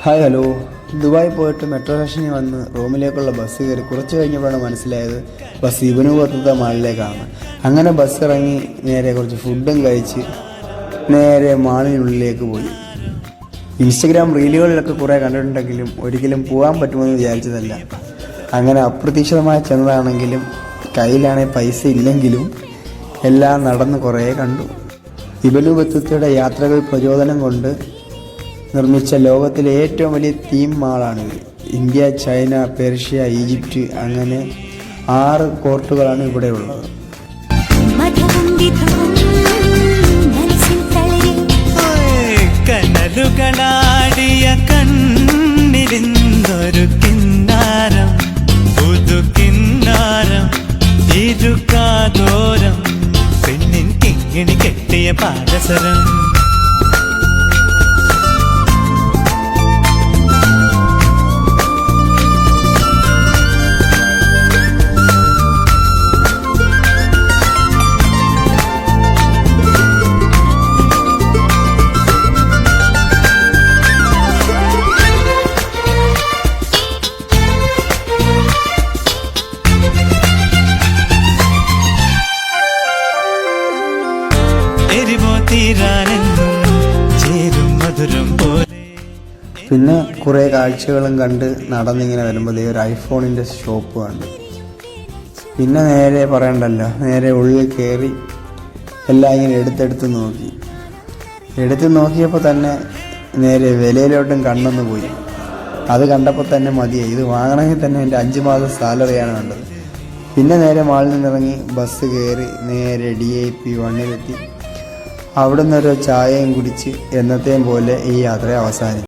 Hi hello. Dubai പോയിട്ട് metro സ്റ്റേഷനിൽ വന്ന് റൂമിലേക്കുള്ള ബസ് കയറി കുറച്ച് കഴിഞ്ഞപ്പോഴാണ് മനസ്സിലായത് ബസ് ഇബ്നു ബത്തൂത്ത മാളിലേക്കാണ്. അങ്ങനെ ബസ് ഇറങ്ങി നേരെ കുറച്ച് ഫുഡും കഴിച്ച് നേരെ മാളിനുള്ളിലേക്ക് പോയി. ഇൻസ്റ്റഗ്രാം റീലുകളിലൊക്കെ കുറേ കണ്ടിട്ടുണ്ടെങ്കിലും ഒരിക്കലും പോകാൻ പറ്റുമെന്ന് വിചാരിച്ചതല്ല. അങ്ങനെ അപ്രതീക്ഷിതമായി ചെന്നതാണെങ്കിലും കയ്യിലാണെങ്കിൽ പൈസ ഇല്ലെങ്കിലും എല്ലാം നടന്ന് കുറേ കണ്ടു. ഇബ്നു ബത്തൂത്തയുടെ യാത്രകൾ പ്രചോദനം കൊണ്ട് നിർമ്മിച്ച ലോകത്തിലെ ഏറ്റവും വലിയ തീം മാളാണിത്. ഇന്ത്യ, ചൈന, പേർഷ്യ, ഈജിപ്റ്റ് അങ്ങനെ 6 കോർട്ടുകളാണ് ഇവിടെ ഉള്ളത്. കനലുകളാടിയ കണ്ണിരുന്നൊരു കിന്നാരം, പുതു കിന്നാരം, ഇരുകാതോരം, പെണ്ണിൻ കിങ്ങിണി കെട്ടിയ പാദസരം. പിന്നെ കുറേ കാഴ്ചകളും കണ്ട് നടന്നിങ്ങനെ വരുമ്പോൾ ഒരു ഐഫോണിൻ്റെ ഷോപ്പ് കണ്ടു. പിന്നെ നേരെ പറയണ്ടല്ലോ, നേരെ ഉള്ളിൽ കയറി എല്ലാം ഇങ്ങനെ എടുത്തെടുത്ത് നോക്കിയപ്പോൾ തന്നെ നേരെ വിലയിലോട്ടും കണ്ണൊന്ന് പോയി. അത് കണ്ടപ്പോൾ തന്നെ മതിയായി, ഇത് വാങ്ങണമെങ്കിൽ തന്നെ എൻ്റെ 5 മാസം സാലറിയാണ് വേണ്ടത്. പിന്നെ നേരെ മാളിൽ നിന്നിറങ്ങി ബസ് കയറി നേരെ DIP 1-ലെത്തി. അവിടെ നിന്നൊരു ചായയും കുടിച്ച് എന്നത്തെയും പോലെ ഈ യാത്ര അവസാനിച്ചു.